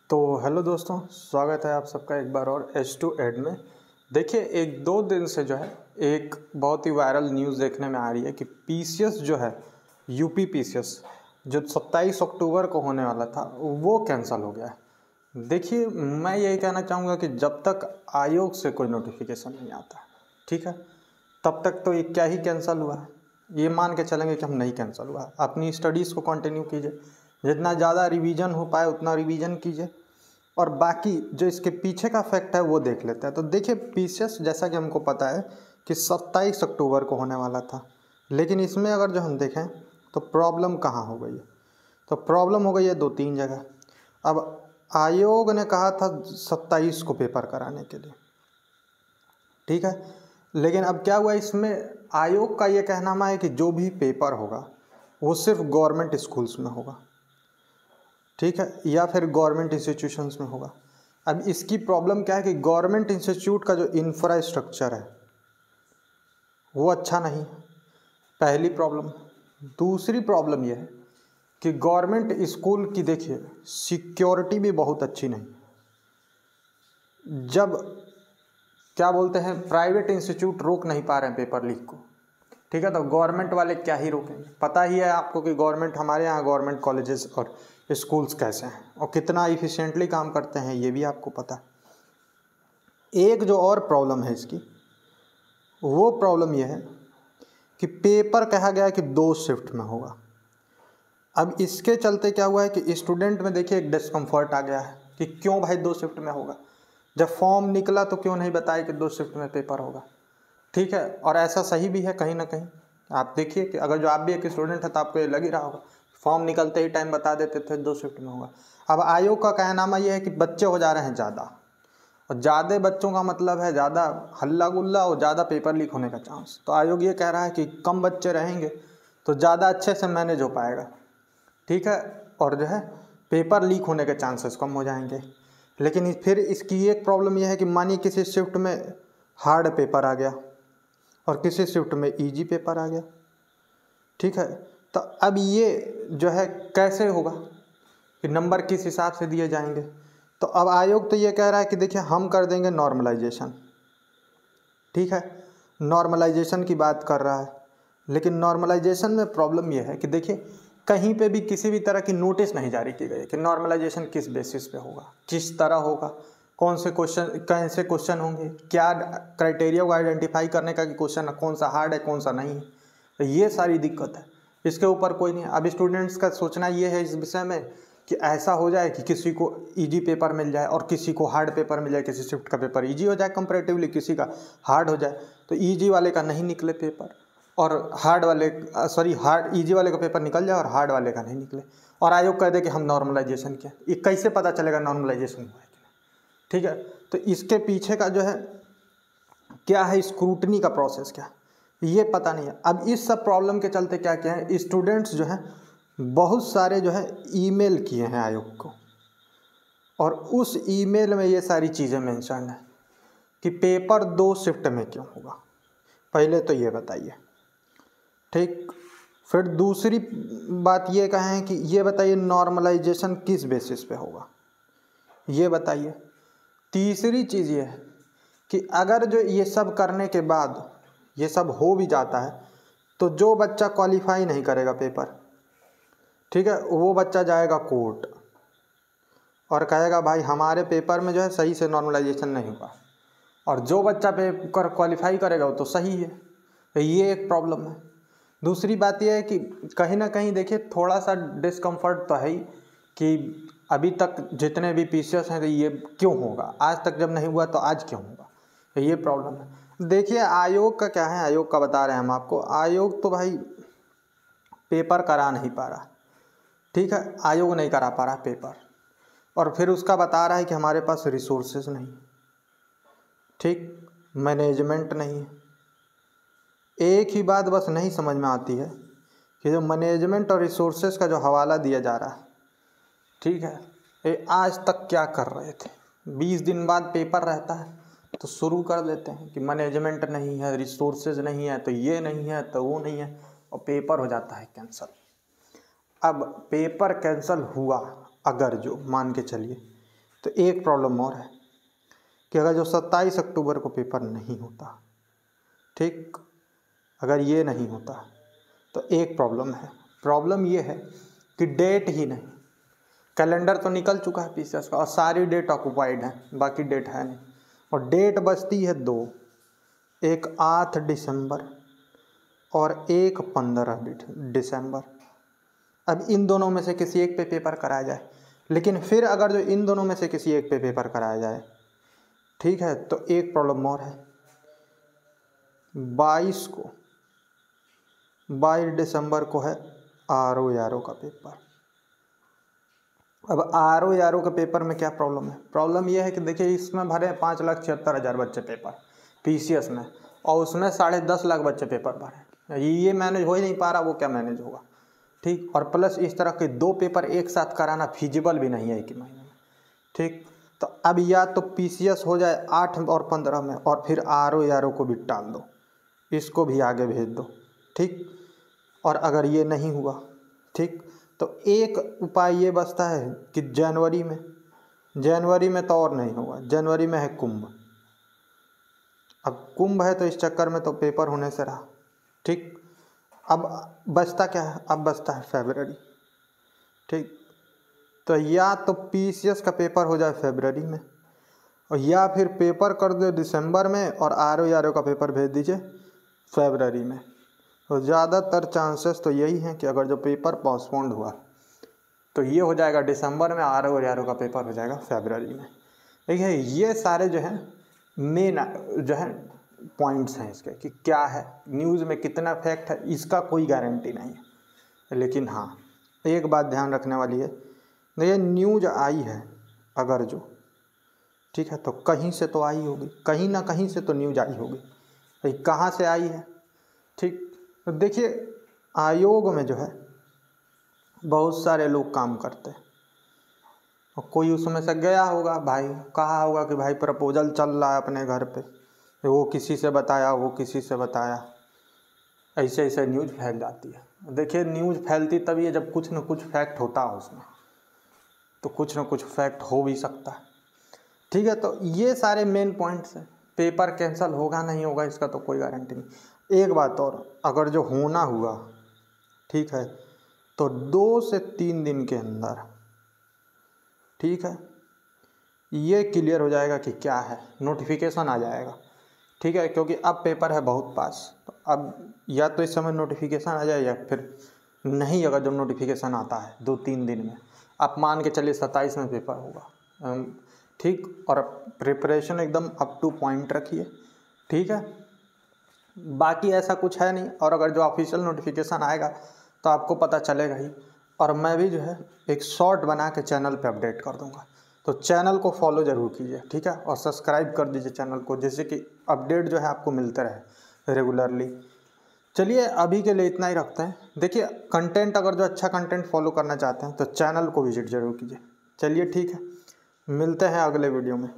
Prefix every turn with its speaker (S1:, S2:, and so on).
S1: तो हेलो दोस्तों, स्वागत है आप सबका एक बार और H2 एड में। देखिए, एक दो दिन से जो है एक बहुत ही वायरल न्यूज़ देखने में आ रही है कि पीसीएस जो है, यूपी पीसीएस जो 27 अक्टूबर को होने वाला था वो कैंसिल हो गया है। देखिए, मैं यही कहना चाहूँगा कि जब तक आयोग से कोई नोटिफिकेशन नहीं आता, ठीक है, तब तक तो ये क्या ही कैंसिल हुआ है, ये मान के चलेंगे कि हम नहीं कैंसिल हुआ। अपनी स्टडीज़ को कंटिन्यू कीजिए, जितना ज़्यादा रिवीजन हो पाए उतना रिवीजन कीजिए, और बाकी जो इसके पीछे का फैक्ट है वो देख लेते हैं। तो देखिए, पीसीएस जैसा कि हमको पता है कि 27 अक्टूबर को होने वाला था, लेकिन इसमें अगर जो हम देखें तो प्रॉब्लम कहाँ हो गई है, तो प्रॉब्लम हो गई है दो तीन जगह। अब आयोग ने कहा था 27 को पेपर कराने के लिए, ठीक है, लेकिन अब क्या हुआ, इसमें आयोग का ये कहना है कि जो भी पेपर होगा वो सिर्फ गवर्नमेंट स्कूल्स में होगा, ठीक है, या फिर गवर्नमेंट इंस्टीट्यूशंस में होगा। अब इसकी प्रॉब्लम क्या है कि गवर्नमेंट इंस्टीट्यूट का जो इंफ्रास्ट्रक्चर है वो अच्छा नहीं है, पहली प्रॉब्लम। दूसरी प्रॉब्लम यह है कि गवर्नमेंट स्कूल की देखिए सिक्योरिटी भी बहुत अच्छी नहीं। जब क्या बोलते हैं, प्राइवेट इंस्टीट्यूट रोक नहीं पा रहे हैं पेपर लीक को, ठीक है, तो गवर्नमेंट वाले क्या ही रोकेंगे। पता ही है आपको कि गवर्नमेंट, हमारे यहाँ गवर्नमेंट कॉलेजेस और स्कूल्स कैसे हैं और कितना इफिशिएंटली काम करते हैं, ये भी आपको पता है। एक जो और प्रॉब्लम है इसकी, वो प्रॉब्लम यह है कि पेपर कहा गया है कि 2 शिफ्ट में होगा। अब इसके चलते क्या हुआ है कि स्टूडेंट में देखिए एक डिस्कम्फर्ट आ गया है कि क्यों भाई 2 शिफ्ट में होगा, जब फॉर्म निकला तो क्यों नहीं बताया कि 2 शिफ्ट में पेपर होगा, ठीक है। और ऐसा सही भी है कहीं ना कहीं। आप देखिए कि अगर जो आप भी एक स्टूडेंट है तो आपको ये लग ही रहा होगा, फॉर्म निकलते ही टाइम बता देते थे 2 शिफ्ट में होगा। अब आयोग का कहनामा ये है कि बच्चे हो जा रहे हैं ज़्यादा, और ज़्यादा बच्चों का मतलब है ज़्यादा हल्ला गुल्ला और ज़्यादा पेपर लीक होने का चांस। तो आयोग ये कह रहा है कि कम बच्चे रहेंगे तो ज़्यादा अच्छे से मैनेज हो पाएगा, ठीक है, और जो है पेपर लीक होने के चांसेस कम हो जाएंगे। लेकिन फिर इसकी एक प्रॉब्लम यह है कि मानिए किसी शिफ्ट में हार्ड पेपर आ गया और किसी शिफ्ट में इजी पेपर आ गया, ठीक है, तो अब ये जो है कैसे होगा कि नंबर किस हिसाब से दिए जाएंगे। तो अब आयोग तो ये कह रहा है कि देखिए हम कर देंगे नॉर्मलाइजेशन, ठीक है, नॉर्मलाइजेशन की बात कर रहा है। लेकिन नॉर्मलाइजेशन में प्रॉब्लम यह है कि देखिए कहीं पे भी किसी भी तरह की नोटिस नहीं जारी की गई कि नॉर्मलाइजेशन किस बेसिस पे होगा, किस तरह होगा, कौन से क्वेश्चन होंगे, क्या क्राइटेरिया को आइडेंटिफाई करने का कि क्वेश्चन कौन सा हार्ड है कौन सा नहीं है। तो ये सारी दिक्कत है, इसके ऊपर कोई नहीं है। अब स्टूडेंट्स का सोचना ये है इस विषय में कि ऐसा हो जाए कि किसी को इजी पेपर मिल जाए और किसी को हार्ड पेपर मिल जाए, किसी शिफ्ट का पेपर इजी हो जाए कंपैरेटिवली, किसी का हार्ड हो जाए, तो इजी वाले का नहीं निकले पेपर और हार्ड इजी वाले का पेपर निकल जाए और हार्ड वाले का नहीं निकले, और आयोग कह दे कि हम नॉर्मलाइजेशन किया। ये कैसे पता चलेगा नॉर्मलाइजेशन हुआ है कि नहीं, ठीक है। तो इसके पीछे का जो है क्या है, स्क्रूटनी का प्रोसेस क्या, ये पता नहीं है। अब इस सब प्रॉब्लम के चलते क्या क्या है, स्टूडेंट्स जो है बहुत सारे जो है ईमेल किए हैं आयोग को, और उस ईमेल में ये सारी चीज़ें मेंशन है कि पेपर 2 शिफ्ट में क्यों होगा, पहले तो ये बताइए, ठीक। फिर दूसरी बात ये कहें कि ये बताइए नॉर्मलाइजेशन किस बेसिस पे होगा, ये बताइए। तीसरी चीज़ ये है कि अगर जो ये सब करने के बाद ये सब हो भी जाता है तो जो बच्चा क्वालिफाई नहीं करेगा पेपर, ठीक है, वो बच्चा जाएगा कोर्ट और कहेगा भाई हमारे पेपर में जो है सही से नॉर्मलाइजेशन नहीं हुआ, और जो बच्चा पेपर क्वालिफाई करेगा वो तो सही है। तो ये एक प्रॉब्लम है। दूसरी बात यह है कि कहीं ना कहीं देखिए थोड़ा सा डिस्कम्फर्ट तो है ही कि अभी तक जितने भी पीसीएस हैं तो ये क्यों होगा, आज तक जब नहीं हुआ तो आज क्यों होगा, तो ये प्रॉब्लम है। देखिए आयोग का क्या है, आयोग का बता रहे हैं हम आपको। आयोग तो भाई पेपर करा नहीं पा रहा, ठीक है, आयोग नहीं करा पा रहा पेपर, और फिर उसका बता रहा है कि हमारे पास रिसोर्सेज नहीं, ठीक, मैनेजमेंट नहीं है। एक ही बात बस नहीं समझ में आती है कि जो मैनेजमेंट और रिसोर्सेज का जो हवाला दिया जा रहा है, ठीक है, ये आज तक क्या कर रहे थे। 20 दिन बाद पेपर रहता है तो शुरू कर देते हैं कि मैनेजमेंट नहीं है, रिसोर्सेज नहीं है, तो ये नहीं है तो वो नहीं है, और पेपर हो जाता है कैंसिल। अब पेपर कैंसिल हुआ, अगर जो मान के चलिए तो एक प्रॉब्लम और है कि अगर जो 27 अक्टूबर को पेपर नहीं होता, ठीक, अगर ये नहीं होता तो एक प्रॉब्लम है। प्रॉब्लम ये है कि डेट ही नहीं, कैलेंडर तो निकल चुका है पीसीएस का और सारी डेट ऑक्युपाइड है, बाकी डेट है नहीं। और डेट बचती है दो, एक 8 दिसंबर और एक 15 दिसंबर। अब इन दोनों में से किसी एक पे पेपर कराया जाए, लेकिन फिर अगर जो इन दोनों में से किसी एक पे पेपर कराया जाए, ठीक है, तो एक प्रॉब्लम और है। 22 दिसंबर को है RO का पेपर। अब RO के पेपर में क्या प्रॉब्लम है? प्रॉब्लम यह है कि देखिए इसमें भरे 5,76,000 बच्चे पेपर पीसीएस में, और उसमें 10.5 लाख बच्चे पेपर भरे। ये मैनेज हो ही नहीं पा रहा, वो क्या मैनेज होगा, ठीक। और प्लस इस तरह के दो पेपर एक साथ कराना फिजिबल भी नहीं है एक ही महीने में, ठीक। तो अब या तो पीसीएस हो जाए 8 और 15 में, और फिर RO को भी टाल दो, इसको भी आगे भेज दो, ठीक। और अगर ये नहीं हुआ, ठीक, तो एक उपाय ये बचता है कि जनवरी में तो और नहीं होगा, जनवरी में है कुंभ। अब कुंभ है तो इस चक्कर में तो पेपर होने से रहा, ठीक। अब बचता क्या है? अब बचता है फरवरी, ठीक। तो या तो पीसीएस का पेपर हो जाए फरवरी में, और या फिर पेपर कर दो दिसंबर में और RO का पेपर भेज दीजिए फरवरी में। तो ज़्यादातर चांसेस तो यही हैं कि अगर जो पेपर पोस्टपोन्ड हुआ तो ये हो जाएगा दिसंबर में, RO का पेपर हो जाएगा फरवरी में। देखिए ये सारे जो हैं मेन जो है पॉइंट्स हैं इसके, कि क्या है न्यूज़ में कितना फैक्ट है इसका कोई गारंटी नहीं है। लेकिन हाँ, एक बात ध्यान रखने वाली है, ये न्यूज़ आई है अगर जो, ठीक है, तो कहीं से तो आई होगी, कहीं ना कहीं से तो न्यूज़ आई होगी। भाई कहाँ से आई है, ठीक। तो देखिए आयोग में जो है बहुत सारे लोग काम करते हैं, और कोई उसमें से गया होगा, भाई कहा होगा कि भाई प्रपोजल चल रहा है अपने घर पे, वो किसी से बताया, वो किसी से बताया, ऐसे ऐसे न्यूज़ फैल जाती है। देखिए न्यूज़ फैलती तभी है जब कुछ न कुछ फैक्ट होता है उसमें, तो कुछ न कुछ फैक्ट हो भी सकता है, ठीक है। तो ये सारे मेन पॉइंट्स हैं। पेपर कैंसिल होगा नहीं होगा इसका तो कोई गारंटी नहीं। एक बात और, अगर जो होना हुआ, ठीक है, तो 2 से 3 दिन के अंदर, ठीक है, ये क्लियर हो जाएगा कि क्या है, नोटिफिकेशन आ जाएगा, ठीक है। क्योंकि अब पेपर है बहुत पास, तो अब या तो इस समय नोटिफिकेशन आ जाए या फिर नहीं। अगर जब नोटिफिकेशन आता है 2-3 दिन में, आप मान के चलिए 27 में पेपर होगा, ठीक। और प्रिपरेशन एकदम अप टू पॉइंट रखिए, ठीक है। बाकी ऐसा कुछ है नहीं, और अगर जो ऑफिशियल नोटिफिकेशन आएगा तो आपको पता चलेगा ही। और मैं भी जो है एक शॉर्ट बना के चैनल पे अपडेट कर दूंगा, तो चैनल को फॉलो ज़रूर कीजिए, ठीक है। और सब्सक्राइब कर दीजिए चैनल को, जिससे कि अपडेट जो है आपको मिलते रहे रेगुलरली। चलिए अभी के लिए इतना ही रखते हैं। देखिए कंटेंट, अगर जो अच्छा कंटेंट फॉलो करना चाहते हैं तो चैनल को विजिट ज़रूर कीजिए। चलिए ठीक है, मिलते हैं अगले वीडियो में।